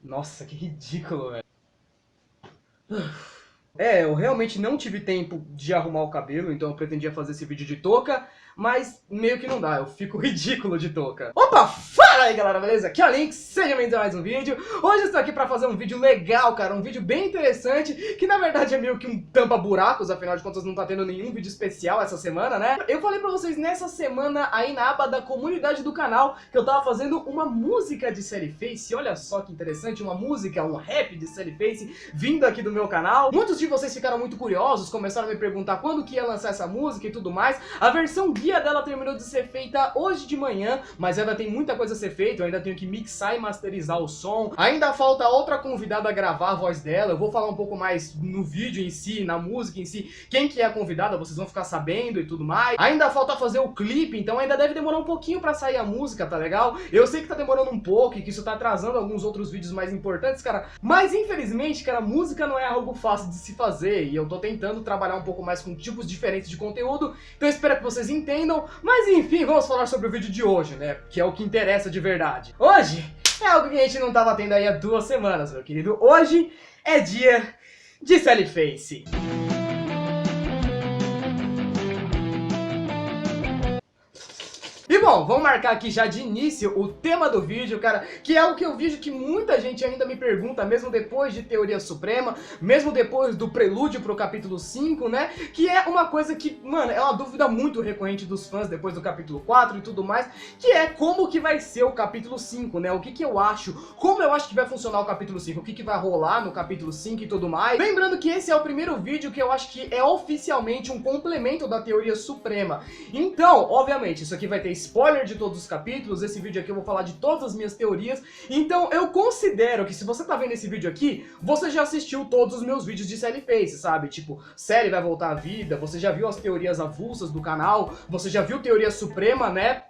Nossa, que ridículo, velho. Eu realmente não tive tempo de arrumar o cabelo, então eu pretendia fazer esse vídeo de touca, mas meio que não dá, eu fico ridículo de touca. Opa, fala aí galera, beleza? Aqui é o Link, seja bem-vindo a mais um vídeo. Hoje eu estou aqui pra fazer um vídeo legal, cara, um vídeo bem interessante, que na verdade é meio que um tampa-buracos, afinal de contas não tá tendo nenhum vídeo especial essa semana, né? Eu falei pra vocês nessa semana aí na aba da comunidade do canal que eu tava fazendo uma música de Sally Face, olha só que interessante, uma música, um rap de Sally Face vindo aqui do meu canal. Muitos de vocês ficaram muito curiosos, começaram a me perguntar quando que ia lançar essa música e tudo mais. A versão guia dela terminou de ser feita hoje de manhã, mas ainda tem muita coisa a ser feita, eu ainda tenho que mixar e masterizar o som. Ainda falta outra convidada a gravar a voz dela, eu vou falar um pouco mais no vídeo em si, na música em si, quem que é a convidada, vocês vão ficar sabendo e tudo mais. Ainda falta fazer o clipe, então ainda deve demorar um pouquinho pra sair a música, tá legal? Eu sei que tá demorando um pouco e que isso tá atrasando alguns outros vídeos mais importantes, cara, mas infelizmente, cara, música não é algo fácil de se fazer e eu tô tentando trabalhar um pouco mais com tipos diferentes de conteúdo, então eu espero que vocês entendam, mas enfim, vamos falar sobre o vídeo de hoje, né, que é o que interessa de verdade. Hoje é algo que a gente não tava tendo aí há 2 semanas, meu querido, hoje é dia de Sally Face. E bom, vamos marcar aqui já de início o tema do vídeo, cara, que é o que eu vejo que muita gente ainda me pergunta, mesmo depois de Teoria Suprema, mesmo depois do prelúdio pro capítulo 5, né, que é uma coisa que, mano, é uma dúvida muito recorrente dos fãs depois do capítulo 4 e tudo mais, que é como que vai ser o capítulo 5, né, o que que eu acho, como eu acho que vai funcionar o capítulo 5, o que que vai rolar no capítulo 5 e tudo mais. Lembrando que esse é o primeiro vídeo que eu acho que é oficialmente um complemento da Teoria Suprema, então, obviamente, isso aqui vai ter spoiler de todos os capítulos, esse vídeo aqui eu vou falar de todas as minhas teorias, então eu considero que se você tá vendo esse vídeo aqui, você já assistiu todos os meus vídeos de Sally Face, sabe? Tipo, Sally vai voltar à vida, você já viu as teorias avulsas do canal, você já viu Teoria Suprema, né?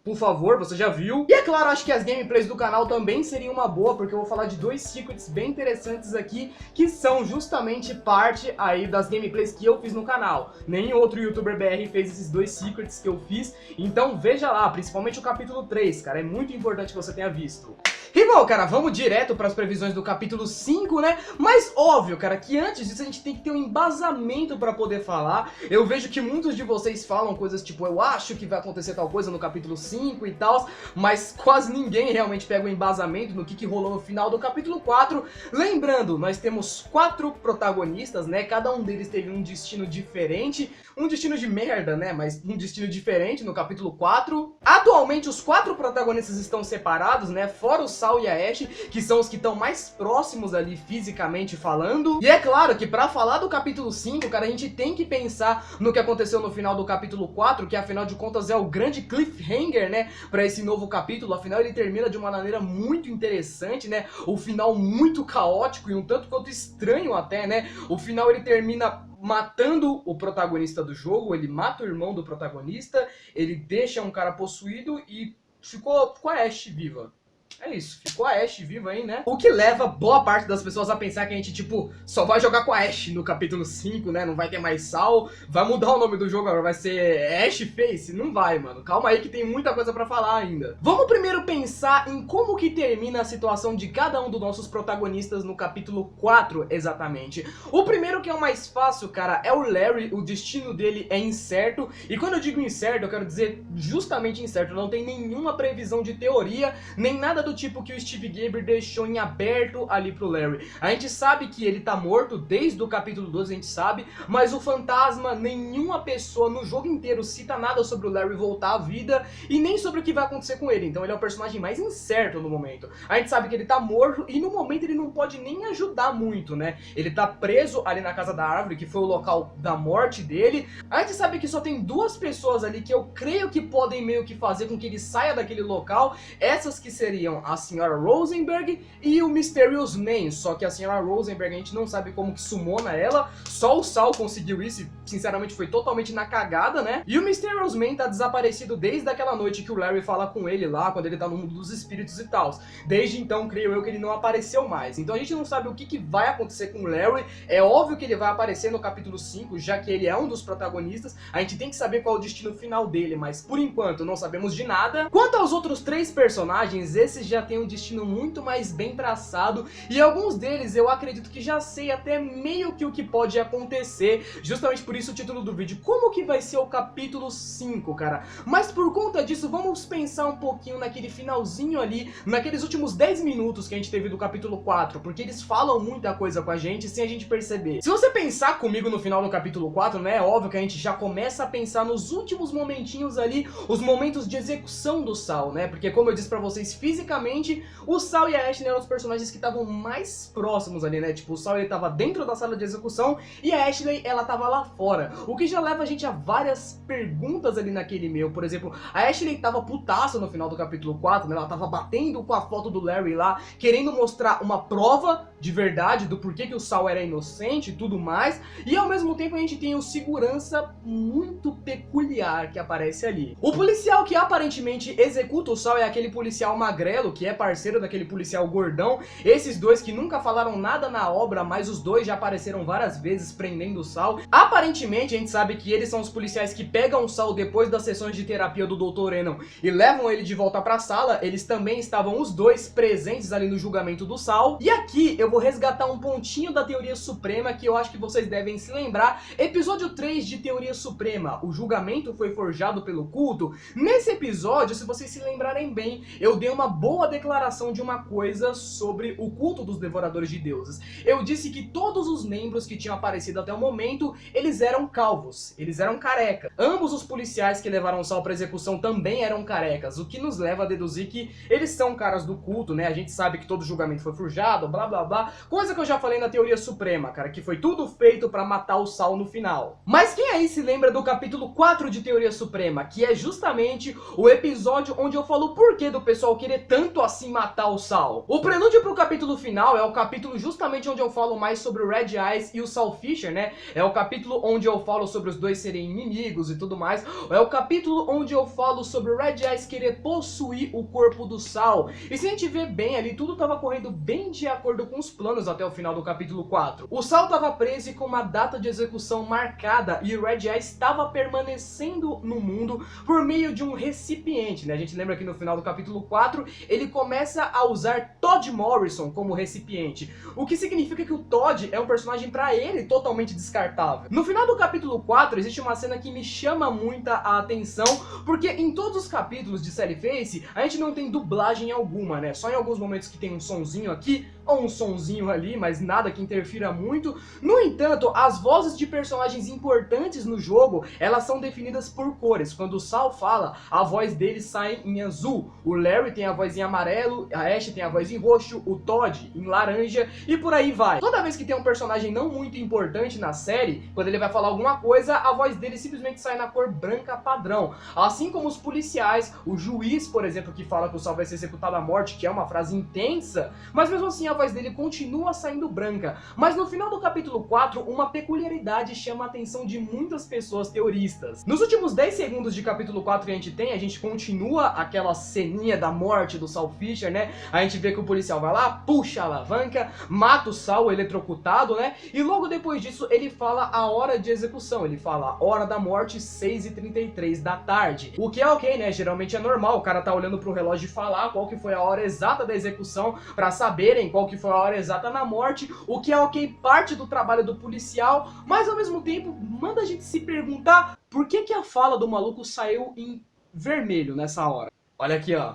Por favor, você já viu. E é claro, acho que as gameplays do canal também seriam uma boa, porque eu vou falar de 2 secrets bem interessantes aqui, que são justamente parte aí das gameplays que eu fiz no canal. Nenhum outro youtuber BR fez esses 2 secrets que eu fiz, então veja lá, principalmente o capítulo 3, cara, é muito importante que você tenha visto. E bom, cara, vamos direto para as previsões do capítulo 5, né? Mas óbvio, cara, que antes disso a gente tem que ter um embasamento para poder falar. Eu vejo que muitos de vocês falam coisas tipo, eu acho que vai acontecer tal coisa no capítulo 5 e tal, mas quase ninguém realmente pega o embasamento no que rolou no final do capítulo 4. Lembrando, nós temos 4 protagonistas, né? Cada um deles teve um destino diferente, um destino de merda, né? Mas um destino diferente no capítulo 4. Atualmente os 4 protagonistas estão separados, né? Fora o Sal e a Ashe, que são os que estão mais próximos ali fisicamente falando. E é claro que pra falar do capítulo 5, cara, a gente tem que pensar no que aconteceu no final do capítulo 4, que afinal de contas é o grande cliffhanger, né, pra esse novo capítulo. Afinal ele termina de uma maneira muito interessante, né, o final muito caótico e um tanto quanto estranho até, né. O final ele termina matando o protagonista do jogo, ele mata o irmão do protagonista, ele deixa um cara possuído e ficou com a Ashe viva. É isso, ficou a Ashe viva aí, né? O que leva boa parte das pessoas a pensar que a gente, tipo, só vai jogar com a Ashe no capítulo 5, né? Não vai ter mais Sal, vai mudar o nome do jogo agora, vai ser Ashe Face? Não vai, mano. Calma aí que tem muita coisa pra falar ainda. Vamos primeiro pensar em como que termina a situação de cada um dos nossos protagonistas no capítulo 4, exatamente. O primeiro, que é o mais fácil, cara, é o Larry. O destino dele é incerto. E quando eu digo incerto, eu quero dizer justamente incerto. Não tem nenhuma previsão de teoria, nem nada do tipo que o Steve Gerber deixou em aberto ali pro Larry. A gente sabe que ele tá morto desde o capítulo 12, a gente sabe, mas o fantasma, nenhuma pessoa no jogo inteiro cita nada sobre o Larry voltar à vida e nem sobre o que vai acontecer com ele. Então ele é o personagem mais incerto no momento. A gente sabe que ele tá morto e no momento ele não pode nem ajudar muito, né? Ele tá preso ali na Casa da Árvore, que foi o local da morte dele. A gente sabe que só tem 2 pessoas ali que eu creio que podem meio que fazer com que ele saia daquele local. Essas que seriam a Senhora Rosenberg e o Mysterious Man, só que a Senhora Rosenberg a gente não sabe como que sumona ela, só o Sal conseguiu isso e sinceramente foi totalmente na cagada, né? E o Mysterious Man tá desaparecido desde aquela noite que o Larry fala com ele lá, quando ele tá no mundo dos espíritos e tal. Desde então, creio eu que ele não apareceu mais. Então a gente não sabe o que vai acontecer com o Larry, é óbvio que ele vai aparecer no capítulo 5, já que ele é um dos protagonistas, a gente tem que saber qual é o destino final dele, mas por enquanto não sabemos de nada. Quanto aos outros 3 personagens, esses já têm um destino muito mais bem traçado, e alguns deles eu acredito que já sei até meio que o que pode acontecer, justamente por isso o título do vídeo, como que vai ser o capítulo 5, cara. Mas por conta disso, vamos pensar um pouquinho naquele finalzinho ali, naqueles últimos 10 minutos que a gente teve do capítulo 4, porque eles falam muita coisa com a gente sem a gente perceber. Se você pensar comigo no final do capítulo 4, né, é óbvio que a gente já começa a pensar nos últimos momentinhos ali, os momentos de execução do Saul, né, porque como eu disse pra vocês, fisicamente, o Saul e a Ashley eram os personagens que estavam mais próximos ali, né, tipo, o Saul ele tava dentro da sala de execução e a Ashley, ela tava lá fora, o que já leva a gente a várias perguntas ali naquele meio. Por exemplo, a Ashley tava putaça no final do capítulo 4, né, ela tava batendo com a foto do Larry lá, querendo mostrar uma prova de verdade do porquê que o Saul era inocente e tudo mais, e ao mesmo tempo a gente tem um segurança muito peculiar que aparece ali. O policial que aparentemente executa o Saul é aquele policial magrelo, que é parceiro daquele policial gordão, esses dois que nunca falaram nada na obra, mas os dois já apareceram várias vezes prendendo o Saul. Aparentemente a gente sabe que eles são os policiais que pegam o Saul depois das sessões de terapia do Dr. Enon e levam ele de volta pra sala. Eles também estavam os dois presentes ali no julgamento do Saul. E aqui eu vou resgatar um pontinho da Teoria Suprema que eu acho que vocês devem se lembrar. Episódio 3 de Teoria Suprema, o julgamento foi forjado pelo culto. Nesse episódio, se vocês se lembrarem bem, eu dei uma boa declaração de uma coisa sobre o culto dos Devoradores de Deuses. Eu disse que todos os membros que tinham aparecido até o momento, eles eram calvos, eles eram carecas. Ambos os policiais que levaram o Saul para execução também eram carecas, o que nos leva a deduzir que eles são caras do culto, né? A gente sabe que todo julgamento foi forjado, blá blá blá, coisa que eu já falei na Teoria Suprema, cara, que foi tudo feito para matar o Saul no final. Mas quem aí se lembra do capítulo 4 de Teoria Suprema, que é justamente o episódio onde eu falo o porquê do pessoal querer tanto assim matar o Saul? O prelúdio pro capítulo final é o capítulo justamente onde eu falo mais sobre o Red Eyes e o Saul Fisher, né? É o capítulo onde eu falo sobre os dois serem inimigos e tudo mais. É o capítulo onde eu falo sobre o Red Eyes querer possuir o corpo do Saul. E se a gente ver bem ali, tudo tava correndo bem de acordo com os planos até o final do capítulo 4. O Saul tava preso e com uma data de execução marcada e o Red Eyes estava permanecendo no mundo por meio de um recipiente, né? A gente lembra que no final do capítulo 4 ele começa a usar Todd Morrison como recipiente, o que significa que o Todd é um personagem pra ele totalmente descartável. No final do capítulo 4 existe uma cena que me chama muita a atenção, porque em todos os capítulos de Sally Face a gente não tem dublagem alguma, né? Só em alguns momentos que tem um sonzinho aqui ou um sonzinho ali, mas nada que interfira muito. No entanto, as vozes de personagens importantes no jogo, elas são definidas por cores. Quando o Saul fala, a voz dele sai em azul, o Larry tem a voz em amarelo, a Ashley tem a voz em roxo, o Todd em laranja e por aí vai. Toda vez que tem um personagem não muito importante na série, quando ele vai falar alguma coisa, a voz dele simplesmente sai na cor branca padrão. Assim como os policiais, o juiz, por exemplo, que fala que o Saul vai ser executado à morte, que é uma frase intensa, mas mesmo assim a voz dele continua saindo branca. Mas no final do capítulo 4, uma peculiaridade chama a atenção de muitas pessoas teoristas. Nos últimos 10 segundos de capítulo 4 que a gente continua aquela ceninha da morte do Saul Fisher, né? A gente vê que o policial vai lá, puxa a alavanca, mata o Saul eletrocutado, né? E logo depois disso ele fala a hora de execução, ele fala hora da morte 6h33 da tarde. O que é ok, né? Geralmente é normal, o cara tá olhando pro relógio e falar qual que foi a hora exata da execução pra saberem qual que foi a hora exata na morte, o que é ok, parte do trabalho do policial, mas ao mesmo tempo manda a gente se perguntar por que que a fala do maluco saiu em vermelho nessa hora. Olha aqui, ó.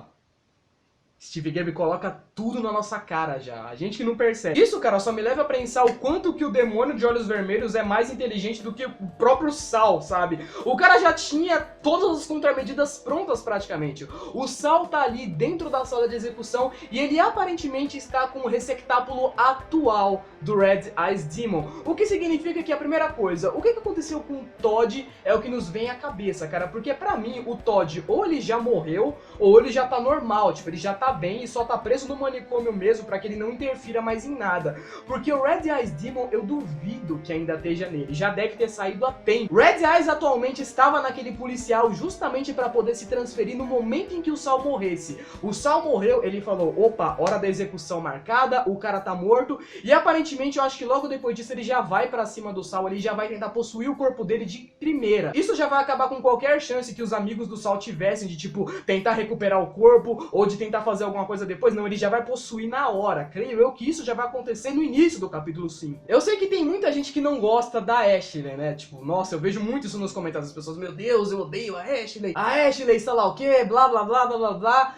Steve Gabe coloca tudo na nossa cara já, a gente que não percebe. Isso, cara, só me leva a pensar o quanto que o demônio de olhos vermelhos é mais inteligente do que o próprio Saul, sabe? O cara já tinha todas as contramedidas prontas praticamente. O Saul tá ali dentro da sala de execução e ele aparentemente está com o receptáculo atual do Red Eyes Demon. O que significa que a primeira coisa, o que aconteceu com o Todd é o que nos vem à cabeça, cara, porque pra mim o Todd ou ele já morreu ou ele já tá normal, tipo, ele já tá bem e só tá preso no manicômio mesmo pra que ele não interfira mais em nada. Porque o Red Eyes Demon eu duvido que ainda esteja nele, já deve ter saído a tempo. Red Eyes atualmente estava naquele policial justamente pra poder se transferir no momento em que o Saul morresse. O Saul morreu, ele falou, opa, hora da execução marcada, o cara tá morto, e aparentemente Consequentemente, eu acho que logo depois disso ele já vai pra cima do Saul, ele já vai tentar possuir o corpo dele de primeira. Isso já vai acabar com qualquer chance que os amigos do Saul tivessem de, tipo, tentar recuperar o corpo ou de tentar fazer alguma coisa depois. Não, ele já vai possuir na hora. Creio eu que isso já vai acontecer no início do capítulo 5. Eu sei que tem muita gente que não gosta da Ashley, né? Tipo, nossa, eu vejo muito isso nos comentários das pessoas. Meu Deus, eu odeio a Ashley. A Ashley, sei lá o que, blá blá blá blá blá blá.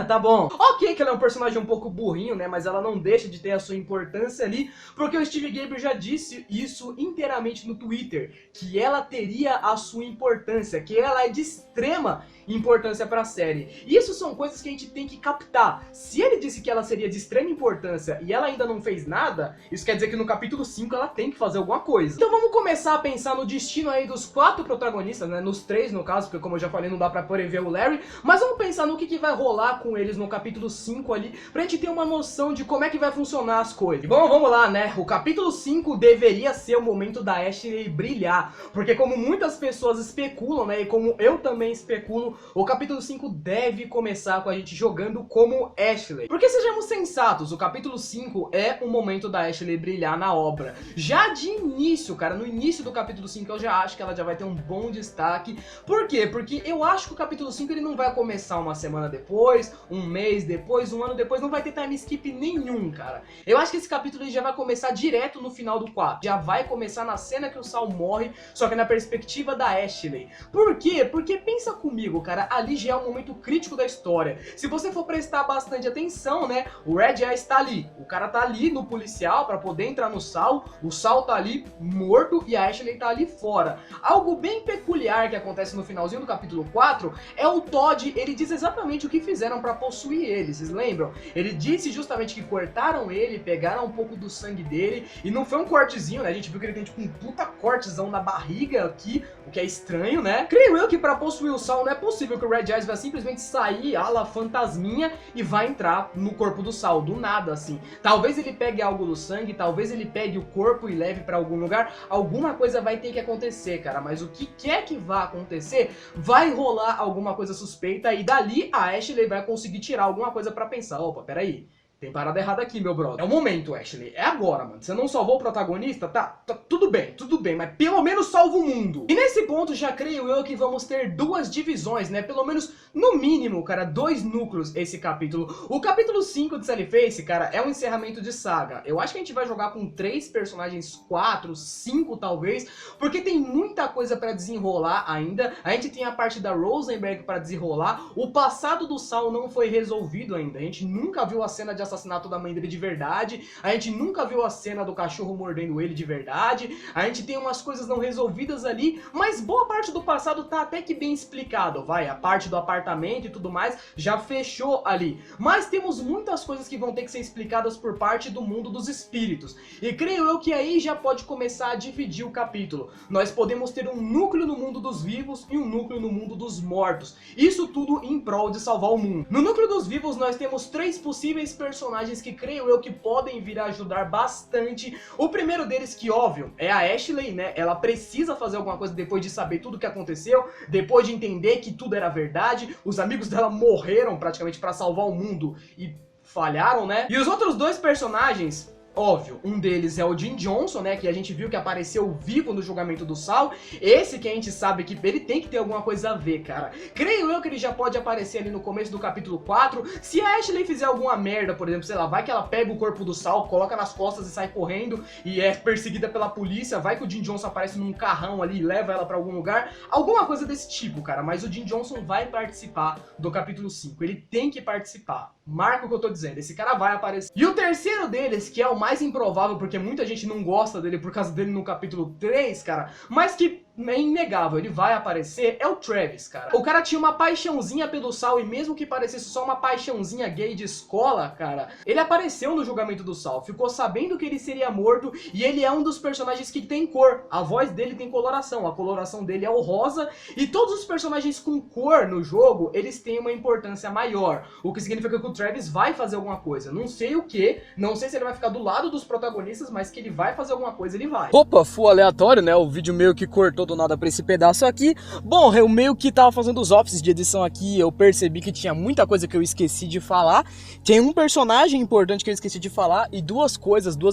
Tá bom. Ok que ela é um personagem um pouco burrinho, né? Mas ela não deixa de ter a sua importância ali, porque o Steve Gabriel já disse isso inteiramente no Twitter, que ela teria a sua importância, que ela é de extrema importância pra série. Isso são coisas que a gente tem que captar. Se ele disse que ela seria de extrema importância e ela ainda não fez nada, isso quer dizer que no capítulo 5 ela tem que fazer alguma coisa. Então vamos começar a pensar no destino aí dos 4 protagonistas, né? Nos 3 no caso, porque como eu já falei não dá pra prever o Larry, mas vamos pensar no que vai rolar com eles no capítulo 5 ali, pra gente ter uma noção de como é que vai funcionar as coisas. Bom, vamos lá, né? O capítulo 5 deveria ser o momento da Ashley brilhar, porque como muitas pessoas especulam, né? E como eu também especulo, o capítulo 5 deve começar com a gente jogando como Ashley. Porque sejamos sensatos, o capítulo 5 é o momento da Ashley brilhar na obra. Já de início, cara, no início do capítulo 5 eu já acho que ela já vai ter um bom destaque. Por quê? Porque eu acho que o capítulo 5 ele não vai começar uma semana depois, um mês depois, um ano depois, não vai ter time skip nenhum, cara. Eu acho que esse capítulo ele já vai começar direto no final do 4. Já vai começar na cena que o Saul morre, só que na perspectiva da Ashley. Por quê? Porque pensa comigo, cara, ali já é um momento crítico da história. Se você for prestar bastante atenção, né, o Red já está ali. O cara tá ali no policial pra poder entrar no Saul, o Saul tá ali morto e a Ashley tá ali fora. Algo bem peculiar que acontece no finalzinho do capítulo 4 é o Todd, ele diz exatamente o que fizeram pra possuir ele, vocês lembram? Ele disse justamente que cortaram ele, pegaram um pouco do sangue dele, e não foi um cortezinho, né, a gente viu que ele tem tipo um puta cortezão na barriga aqui, o que é estranho, né? Creio eu que pra possuir o Saul não é possível que o Red Eyes vai simplesmente sair a la fantasminha e vai entrar no corpo do Saul, do nada assim. Talvez ele pegue algo do sangue, talvez ele pegue o corpo e leve pra algum lugar, alguma coisa vai ter que acontecer, cara, mas o que quer que vá acontecer, vai rolar alguma coisa suspeita e dali a Ashley vai conseguir tirar alguma coisa pra pensar, opa, peraí. Tem parada errada aqui, meu brother. É o momento, Ashley. É agora, mano. Você não salvou o protagonista? Tá tudo bem, mas pelo menos salva o mundo. E nesse ponto, já creio eu que vamos ter duas divisões, né? Pelo menos, no mínimo, cara, 2 núcleos esse capítulo. O capítulo 5 de Sally Face, cara, é um encerramento de saga. Eu acho que a gente vai jogar com 3 personagens, 4, 5 talvez, porque tem muita coisa pra desenrolar ainda. A gente tem a parte da Rosenberg pra desenrolar. O passado do Saul não foi resolvido ainda. A gente nunca viu a cena de assassinato da mãe dele de verdade, a gente nunca viu a cena do cachorro mordendo ele de verdade, a gente tem umas coisas não resolvidas ali, mas boa parte do passado tá até que bem explicado, vai, a parte do apartamento e tudo mais já fechou ali, mas temos muitas coisas que vão ter que ser explicadas por parte do mundo dos espíritos, e creio eu que aí já pode começar a dividir o capítulo. Nós podemos ter um núcleo no mundo dos vivos e um núcleo no mundo dos mortos, isso tudo em prol de salvar o mundo. No núcleo dos vivos nós temos 3 possíveis personagens que creio eu que podem vir a ajudar bastante. O primeiro deles, que óbvio, é a Ashley, né? Ela precisa fazer alguma coisa depois de saber tudo o que aconteceu, depois de entender que tudo era verdade, os amigos dela morreram praticamente pra salvar o mundo e falharam, né? E os outros 2 personagens, óbvio, um deles é o Jim Johnson, né, que a gente viu que apareceu vivo no julgamento do Saul. Esse que a gente sabe que ele tem que ter alguma coisa a ver, cara. Creio eu que ele já pode aparecer ali no começo do capítulo 4. Se a Ashley fizer alguma merda, por exemplo, sei lá, vai que ela pega o corpo do Saul, coloca nas costas e sai correndo e é perseguida pela polícia, vai que o Jim Johnson aparece num carrão ali e leva ela pra algum lugar. Alguma coisa desse tipo, cara, mas o Jim Johnson vai participar do capítulo 5. Ele tem que participar. Marca o que eu tô dizendo, esse cara vai aparecer. E o terceiro deles, que é o mais improvável, porque muita gente não gosta dele por causa dele no capítulo 3, cara, mas que é inegável, ele vai aparecer, é o Travis, cara. O cara tinha uma paixãozinha pelo Saul, e mesmo que parecesse só uma paixãozinha gay de escola, cara, ele apareceu no julgamento do Saul, ficou sabendo que ele seria morto, e ele é um dos personagens que tem cor. A voz dele tem coloração, a coloração dele é o rosa, e todos os personagens com cor no jogo, eles têm uma importância maior, o que significa que o Travis vai fazer alguma coisa. Não sei o que, não sei se ele vai ficar do lado dos protagonistas, mas que ele vai fazer alguma coisa, ele vai. Opa, full aleatório, né? O vídeo meio que cortou do nada pra esse pedaço aqui. Bom, eu meio que tava fazendo os offices de edição aqui, eu percebi que tinha muita coisa que eu esqueci de falar. Tem um personagem importante que eu esqueci de falar e duas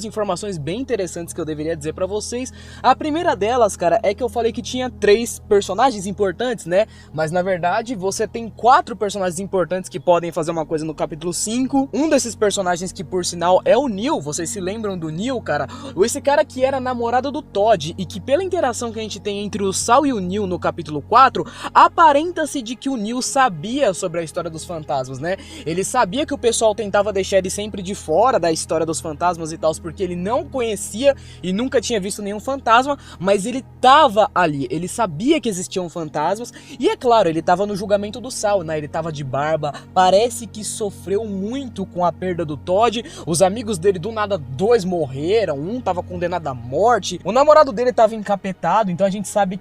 informações bem interessantes que eu deveria dizer pra vocês. A primeira delas, cara, é que eu falei que tinha 3 personagens importantes, né? Mas na verdade você tem 4 personagens importantes que podem fazer uma coisa no capítulo 5. Um desses personagens que por sinal é o Neil, vocês se lembram do Neil, cara? Esse cara que era namorado do Todd e que pela interação que a gente tem entre o Sal e o Neil no capítulo 4, aparenta-se de que o Neil sabia sobre a história dos fantasmas, né? Ele sabia que o pessoal tentava deixar ele sempre de fora da história dos fantasmas e tal, porque ele não conhecia e nunca tinha visto nenhum fantasma, mas ele tava ali, ele sabia que existiam fantasmas e é claro, ele tava no julgamento do Sal, né? Ele tava de barba, parece que sofreu muito com a perda do Todd, os amigos dele do nada 2 morreram, um tava condenado à morte, o namorado dele tava encapetado, então a gente sabe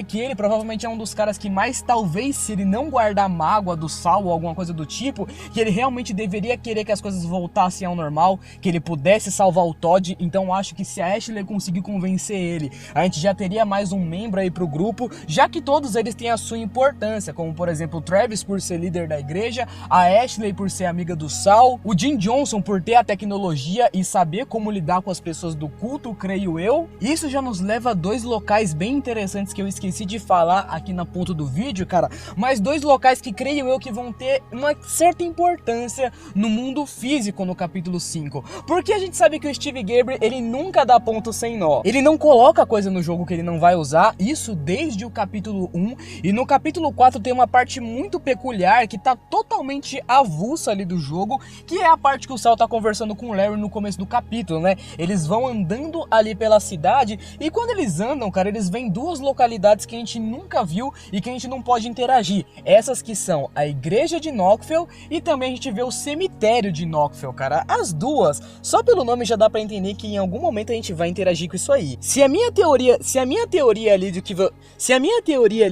que ele provavelmente é um dos caras que mais, talvez, se ele não guardar mágoa do Sal ou alguma coisa do tipo, que ele realmente deveria querer que as coisas voltassem ao normal, que ele pudesse salvar o Todd. Então acho que se a Ashley conseguir convencer ele, a gente já teria mais um membro aí pro grupo, já que todos eles têm a sua importância, como por exemplo o Travis por ser líder da igreja, a Ashley por ser amiga do Sal, o Jim Johnson por ter a tecnologia e saber como lidar com as pessoas do culto, creio eu. Isso já nos leva a 2 locais bem interessantes que eu esqueci de falar aqui na ponta do vídeo, cara, mas 2 locais que creio eu que vão ter uma certa importância no mundo físico no capítulo 5, porque a gente sabe que o Steve Gabriel, ele nunca dá ponto sem nó, ele não coloca coisa no jogo que ele não vai usar, isso desde o capítulo 1, e no capítulo 4 tem uma parte muito peculiar que tá totalmente avulsa ali do jogo, que é a parte que o Sal tá conversando com o Larry no começo do capítulo, né? Eles vão andando ali pela cidade e quando eles andam, cara, eles veem 2 localidades que a gente nunca viu e que a gente não pode interagir. Essas que são a igreja de Knockville e também a gente vê o cemitério de Knockville, cara. As duas, só pelo nome já dá pra entender que em algum momento a gente vai interagir com isso aí. Se a minha teoria ali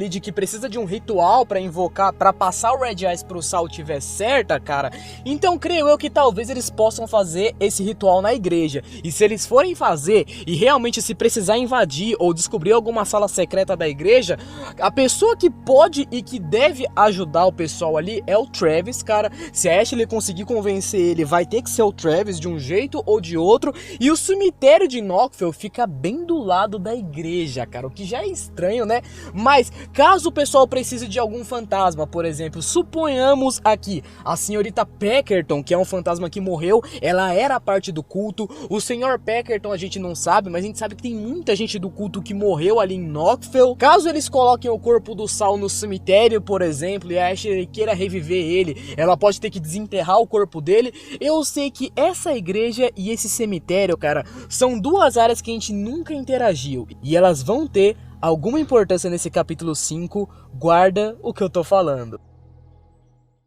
de que precisa de um ritual pra invocar, pra passar o Red Eyes pro Sal tiver certa, cara, então creio eu que talvez eles possam fazer esse ritual na igreja. E se eles forem fazer e realmente se precisar invadir ou descobrir alguma sala secreta da igreja, a pessoa que pode e que deve ajudar o pessoal ali é o Travis, cara. Se a Ashley conseguir convencer ele, vai ter que ser o Travis de um jeito ou de outro. E o cemitério de Knockville fica bem do lado da igreja, cara, o que já é estranho, né? Mas caso o pessoal precise de algum fantasma, por exemplo, suponhamos aqui a senhorita Peckerton, que é um fantasma que morreu, ela era parte do culto. O senhor Peckerton a gente não sabe, mas a gente sabe que tem muita gente do culto que morreu ali em Knockville. Caso eles coloquem o corpo do Sal no cemitério, por exemplo, e a Ashley queira reviver ele, ela pode ter que desenterrar o corpo dele. Eu sei que essa igreja e esse cemitério, cara, são 2 áreas que a gente nunca interagiu e elas vão ter alguma importância nesse capítulo 5, guarda o que eu tô falando.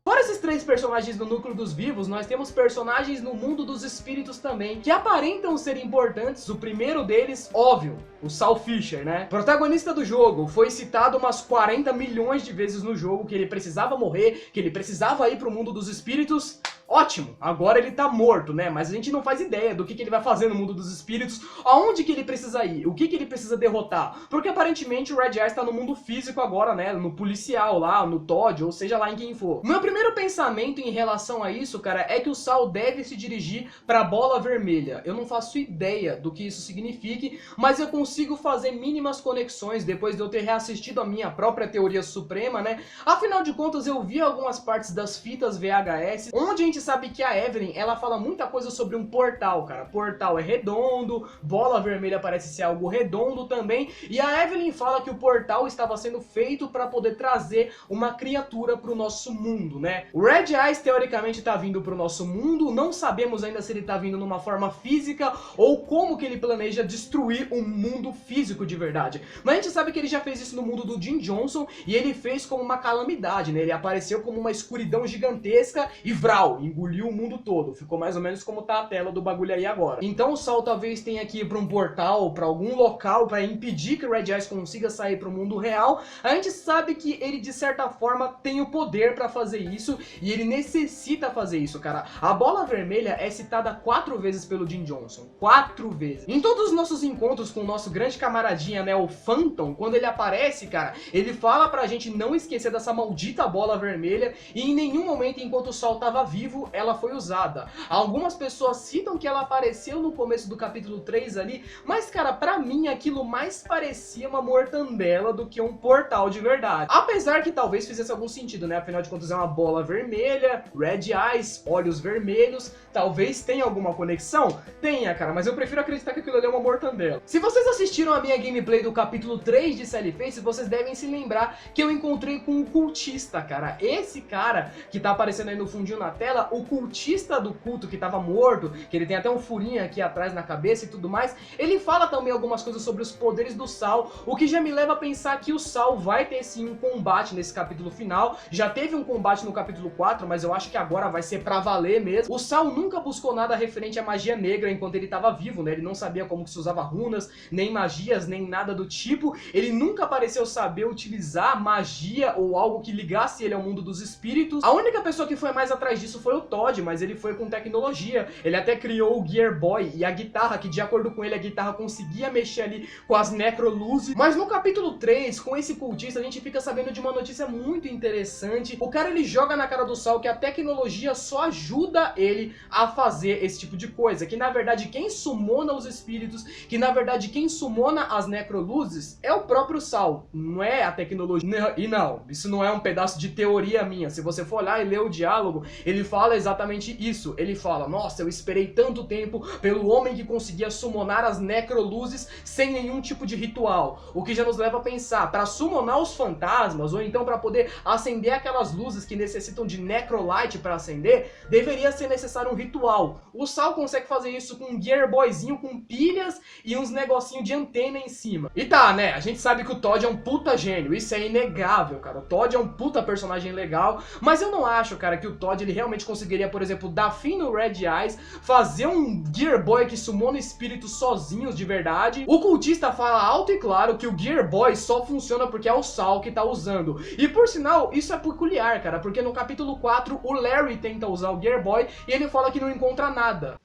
Fora esses 3 personagens no núcleo dos vivos, nós temos personagens no mundo dos espíritos também, que aparentam ser importantes. O primeiro deles, óbvio, o Sal Fisher, né? Protagonista do jogo, foi citado umas 40 milhões de vezes no jogo que ele precisava morrer, que ele precisava ir pro mundo dos espíritos. Ótimo, agora ele tá morto, né? Mas a gente não faz ideia do que ele vai fazer no mundo dos espíritos, aonde que ele precisa ir, o que ele precisa derrotar. Porque aparentemente o Red Eyes tá no mundo físico agora, né? No policial lá, no Todd, ou seja lá em quem for. Meu primeiro pensamento em relação a isso, cara, é que o Sal deve se dirigir pra Bola Vermelha. Eu não faço ideia do que isso signifique, mas eu consigo fazer mínimas conexões depois de eu ter reassistido a minha própria teoria suprema, né? Afinal de contas, eu vi algumas partes das fitas VHS, onde a gente sabe que a Evelyn, ela fala muita coisa sobre um portal, cara. Portal é redondo, Bola Vermelha parece ser algo redondo também, e a Evelyn fala que o portal estava sendo feito para poder trazer uma criatura pro nosso mundo, né? O Red Eyes teoricamente tá vindo pro nosso mundo, não sabemos ainda se ele tá vindo numa forma física ou como que ele planeja destruir um mundo físico de verdade. Mas a gente sabe que ele já fez isso no mundo do Jim Johnson e ele fez como uma calamidade, né? Ele apareceu como uma escuridão gigantesca e vral, engoliu o mundo todo. Ficou mais ou menos como tá a tela do bagulho aí agora. Então o Saul talvez tenha que ir pra um portal, pra algum local, pra impedir que o Red Eyes consiga sair pro mundo real. A gente sabe que ele, de certa forma, tem o poder pra fazer isso, e ele necessita fazer isso, cara. A bola vermelha é citada 4 vezes pelo Jim Johnson. 4 vezes. Em todos os nossos encontros com o nosso grande camaradinha, né, o Phantom, quando ele aparece, cara, ele fala pra gente não esquecer dessa maldita bola vermelha, e em nenhum momento, enquanto o Saul tava vivo, ela foi usada. Algumas pessoas citam que ela apareceu no começo do capítulo 3 ali, mas, cara, pra mim aquilo mais parecia uma mortandela do que um portal de verdade. Apesar que talvez fizesse algum sentido, né? Afinal de contas é uma bola vermelha, Red Eyes, olhos vermelhos, talvez tenha alguma conexão? Tenha, cara, mas eu prefiro acreditar que aquilo ali é uma mortandela. Se vocês assistiram a minha gameplay do capítulo 3 de Sally Face, vocês devem se lembrar que eu encontrei com um cultista, cara. Esse cara que tá aparecendo aí no fundinho na tela, o cultista do culto que tava morto, que ele tem até um furinho aqui atrás na cabeça e tudo mais, ele fala também algumas coisas sobre os poderes do Saul, o que já me leva a pensar que o Saul vai ter sim um combate nesse capítulo final. Já teve um combate no capítulo 4, mas eu acho que agora vai ser pra valer mesmo. O Saul nunca buscou nada referente à magia negra enquanto ele tava vivo, né? Ele não sabia como que se usava runas, nem magias, nem nada do tipo. Ele nunca pareceu saber utilizar magia ou algo que ligasse ele ao mundo dos espíritos. A única pessoa que foi mais atrás disso foi o Todd, mas ele foi com tecnologia. Ele até criou o Gear Boy e a guitarra, que de acordo com ele, a guitarra conseguia mexer ali com as necroluzes. Mas no capítulo 3, com esse cultista, a gente fica sabendo de uma notícia muito interessante. O cara, ele joga na cara do Saul que a tecnologia só ajuda ele a fazer esse tipo de coisa, que na verdade quem summona os espíritos, que na verdade quem summona as necroluzes é o próprio Saul, não é a tecnologia. E não, isso não é um pedaço de teoria minha. Se você for olhar e ler o diálogo, ele fala exatamente isso. Ele fala: nossa, eu esperei tanto tempo pelo homem que conseguia summonar as necroluzes sem nenhum tipo de ritual. O que já nos leva a pensar, para summonar os fantasmas, ou então para poder acender aquelas luzes que necessitam de necrolight para acender, deveria ser necessário um ritual. O Saul consegue fazer isso com um Gear Boyzinho com pilhas e uns negocinho de antena em cima. E tá, né, a gente sabe que o Todd é um puta gênio, isso é inegável, cara. O Todd é um puta personagem legal, mas eu não acho, cara, que o Todd ele realmente conseguiria, por exemplo, dar fim no Red Eyes, fazer um Gear Boy que summona espíritos sozinhos de verdade. O cultista fala alto e claro que o Gear Boy só funciona porque é o Saul que tá usando. E por sinal, isso é peculiar, cara, porque no capítulo 4 o Larry tenta usar o Gear Boy e ele fala que não encontra nada.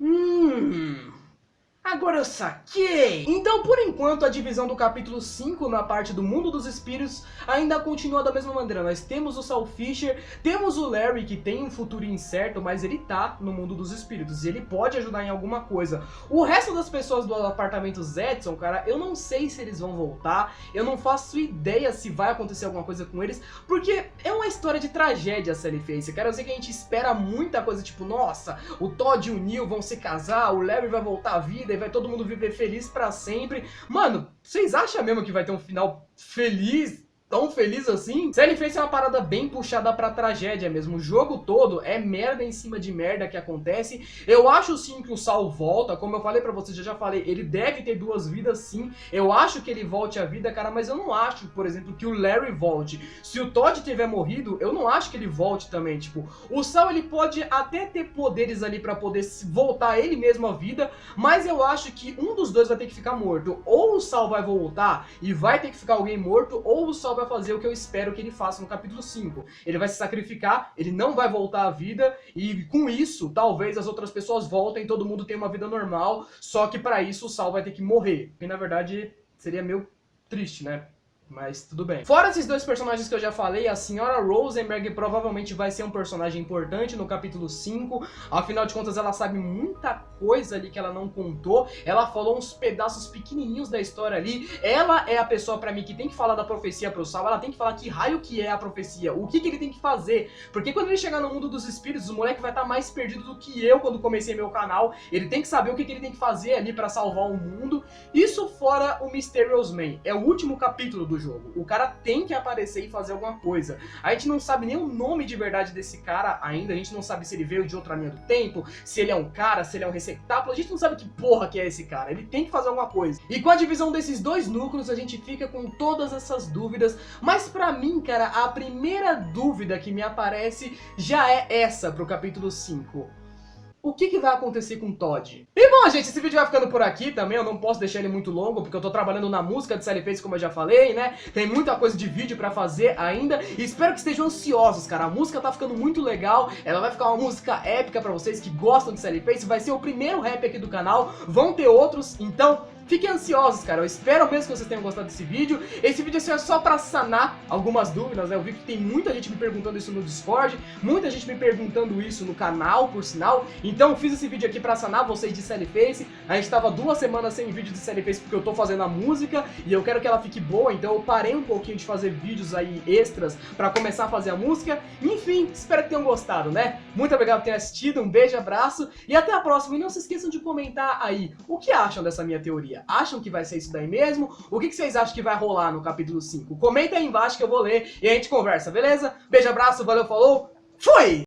Agora eu saquei! Então, por enquanto, a divisão do capítulo 5 na parte do mundo dos espíritos ainda continua da mesma maneira. Nós temos o Saul Fisher, temos o Larry, que tem um futuro incerto, mas ele tá no mundo dos espíritos e ele pode ajudar em alguma coisa. O resto das pessoas do apartamento Zedson, cara, eu não sei se eles vão voltar, eu não faço ideia se vai acontecer alguma coisa com eles, porque é uma história de tragédia a Sally Face, cara. Eu sei que a gente espera muita coisa, tipo, nossa, o Todd e o Neil vão se casar, o Larry vai voltar à vida, vai todo mundo viver feliz pra sempre. Mano, vocês acham mesmo que vai ter um final feliz? Tão feliz assim? Sally Face é uma parada bem puxada pra tragédia mesmo. O jogo todo é merda em cima de merda que acontece. Eu acho sim que o Saul volta. Como eu falei pra vocês, já falei, ele deve ter 2 vidas sim. Eu acho que ele volte à vida, cara, mas eu não acho, por exemplo, que o Larry volte. Se o Todd tiver morrido, eu não acho que ele volte também. Tipo, o Saul, ele pode até ter poderes ali pra poder voltar ele mesmo à vida, mas eu acho que um dos dois vai ter que ficar morto. Ou o Saul vai voltar e vai ter que ficar alguém morto, ou o Saul vai fazer o que eu espero que ele faça no capítulo 5. Ele vai se sacrificar, ele não vai voltar à vida, e com isso, talvez as outras pessoas voltem, todo mundo tenha uma vida normal, só que pra isso o Saul vai ter que morrer. E na verdade, seria meio triste, né? Mas tudo bem. Fora esses 2 personagens que eu já falei, a senhora Rosenberg provavelmente vai ser um personagem importante no capítulo 5. Afinal de contas, ela sabe muita coisa ali que ela não contou. Ela falou uns pedaços pequenininhos da história ali. Ela é a pessoa pra mim que tem que falar da profecia pro Saul. Ela tem que falar que raio que é a profecia, o que ele tem que fazer. Porque quando ele chegar no mundo dos espíritos, o moleque vai estar mais perdido do que eu quando comecei meu canal. Ele tem que saber o que ele tem que fazer ali pra salvar o mundo. Isso fora o Mysterious Man. É o último capítulo do do jogo. O cara tem que aparecer e fazer alguma coisa. A gente não sabe nem o nome de verdade desse cara ainda, a gente não sabe se ele veio de outra linha do tempo, se ele é um cara, se ele é um receptáculo, a gente não sabe que porra que é esse cara, ele tem que fazer alguma coisa. E com a divisão desses dois núcleos, a gente fica com todas essas dúvidas, mas pra mim, cara, a primeira dúvida que me aparece já é essa pro capítulo 5. O que vai acontecer com o Todd? E bom, gente, esse vídeo vai ficando por aqui também, eu não posso deixar ele muito longo, porque eu tô trabalhando na música de Sally como eu já falei, né? Tem muita coisa de vídeo pra fazer ainda, e espero que estejam ansiosos, cara. A música tá ficando muito legal, ela vai ficar uma música épica pra vocês que gostam de Sally, vai ser o primeiro rap aqui do canal, vão ter outros, então fiquem ansiosos, cara. Eu espero mesmo que vocês tenham gostado desse vídeo. Esse vídeo assim, é só pra sanar algumas dúvidas, né? Eu vi que tem muita gente me perguntando isso no Discord, muita gente me perguntando isso no canal, por sinal. Então eu fiz esse vídeo aqui pra sanar vocês de Sallyface. A gente tava 2 semanas sem vídeo de Sallyface porque eu tô fazendo a música e eu quero que ela fique boa, então eu parei um pouquinho de fazer vídeos aí extras pra começar a fazer a música. Enfim, espero que tenham gostado, né? Muito obrigado por terem assistido, um beijo, abraço e até a próxima. E não se esqueçam de comentar aí o que acham dessa minha teoria. Acham que vai ser isso daí mesmo? O que vocês acham que vai rolar no capítulo 5? Comenta aí embaixo que eu vou ler e a gente conversa, beleza? Beijo, abraço, valeu, falou, fui!